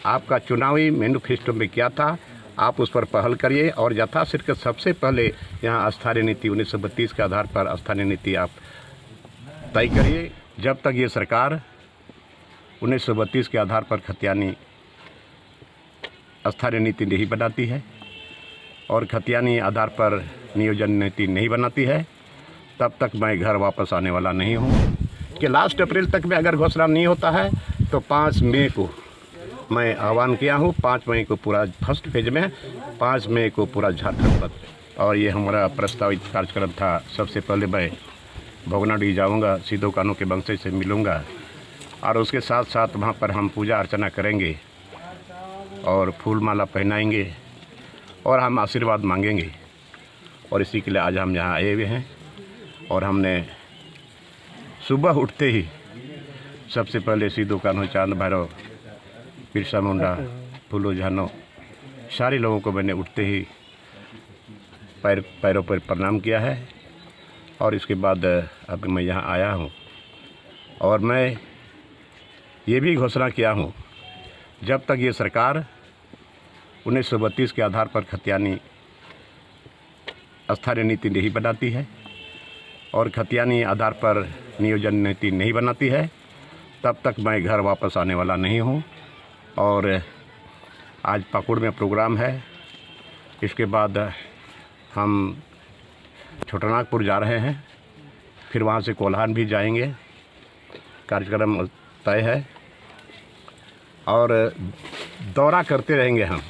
आपका चुनावी मैनिफेस्टो में क्या था, आप उस पर पहल करिए और यथाशीघ्र सबसे पहले यहाँ स्थानीय नीति 1932 के आधार पर स्थानीय नीति आप तय करिए। जब तक ये सरकार 1932 के आधार पर खतियानी स्थानीय नीति नहीं बनाती है और खतियानी आधार पर नियोजन नीति नहीं बनाती है, तब तक मैं घर वापस आने वाला नहीं हूँ। कि लास्ट अप्रैल तक में अगर घोषणा नहीं होता है तो 5 मई को मैं आह्वान किया हूँ। 5 मई को पूरा फर्स्ट फेज में, 5 मई को पूरा झारखंड बंद, और ये हमारा प्रस्तावित कार्यक्रम था। सबसे पहले मैं भोगनाडीह जाऊँगा, सिद्धू कान्हू के वंशज से मिलूँगा और उसके साथ साथ वहाँ पर हम पूजा अर्चना करेंगे और फूल माला पहनाएंगे और हम आशीर्वाद मांगेंगे। और इसी के लिए आज हम यहाँ आए हुए हैं। और हमने सुबह उठते ही सबसे पहले सिद्धू कान्हू, चांद भैरव, बिरसा मुंडा, फूलो झानो, सारे लोगों को मैंने उठते ही पैरों पर प्रणाम किया है। और इसके बाद अब मैं यहाँ आया हूँ और मैं ये भी घोषणा किया हूँ, जब तक ये सरकार 1932 के आधार पर खतियानी स्थानीय नीति नहीं बनाती है और खतियानी आधार पर नियोजन नीति नहीं बनाती है, तब तक मैं घर वापस आने वाला नहीं हूँ। और आज पाकुड़ में प्रोग्राम है, इसके बाद हम छोटानागपुर जा रहे हैं, फिर वहाँ से कोल्हान भी जाएंगे, कार्यक्रम तय है। और दौरा करते रहेंगे हम,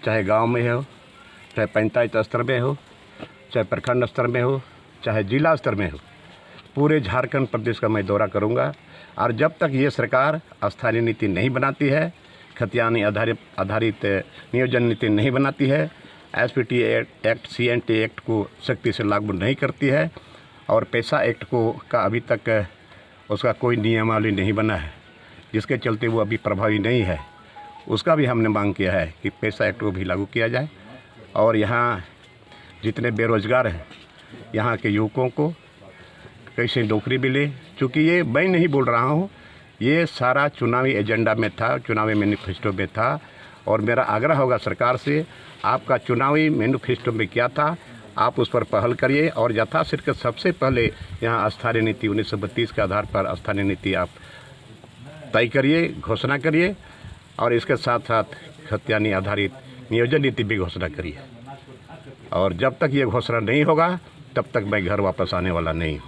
चाहे गांव में हो, चाहे पंचायत स्तर में हो, चाहे प्रखंड स्तर में हो, चाहे जिला स्तर में हो, पूरे झारखंड प्रदेश का मैं दौरा करूंगा। और जब तक ये सरकार स्थानीय नीति नहीं बनाती है, खतियानी आधारित नियोजन नीति नहीं बनाती है, एसपीटी एक्ट, CNT एक्ट को सख्ती से लागू नहीं करती है और पैसा एक्ट को का अभी तक उसका कोई नियमावली नहीं बना है, जिसके चलते वो अभी प्रभावी नहीं है, उसका भी हमने मांग किया है कि पैसा एक्ट को भी लागू किया जाए। और यहाँ जितने बेरोज़गार हैं, यहाँ के युवकों को कैसे नौकरी मिले, क्योंकि ये मैं नहीं बोल रहा हूँ, ये सारा चुनावी एजेंडा में था, चुनावी मैनिफेस्टो में था। और मेरा आग्रह होगा सरकार से, आपका चुनावी मैनिफेस्टो में क्या था, आप उस पर पहल करिए और यथाशीघ्र सबसे पहले यहाँ स्थानीय नीति 1932 के आधार पर स्थानीय नीति आप तय करिए, घोषणा करिए और इसके साथ साथ खतियानी आधारित नियोजन नीति भी घोषणा करिए। और जब तक ये घोषणा नहीं होगा तब तक मैं घर वापस आने वाला नहीं।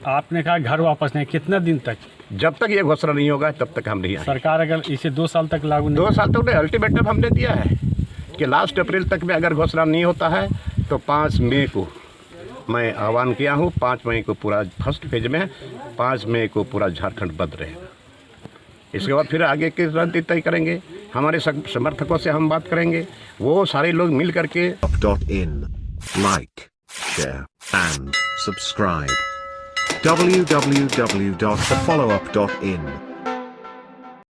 आपने कहा घर वापस नहीं, कितना दिन तक? जब तक ये घोषणा नहीं होगा तब तक हम नहीं आएंगे। सरकार अगर इसे 2 साल तक लागू नहीं, 2 साल तक अल्टीमेटम हमने दिया है कि लास्ट अप्रैल तक में अगर घोषणा नहीं होता है तो 5 मई को मैं आह्वान किया हूँ। 5 मई को पूरा फर्स्ट फेज में, 5 मई को पूरा झारखंड बंद रहेगा। इसके बाद फिर आगे की रणनीति तय करेंगे, हमारे समर्थकों से हम बात करेंगे, वो सारे लोग मिल करके। .in like, share and subscribe. www.thefollowup.in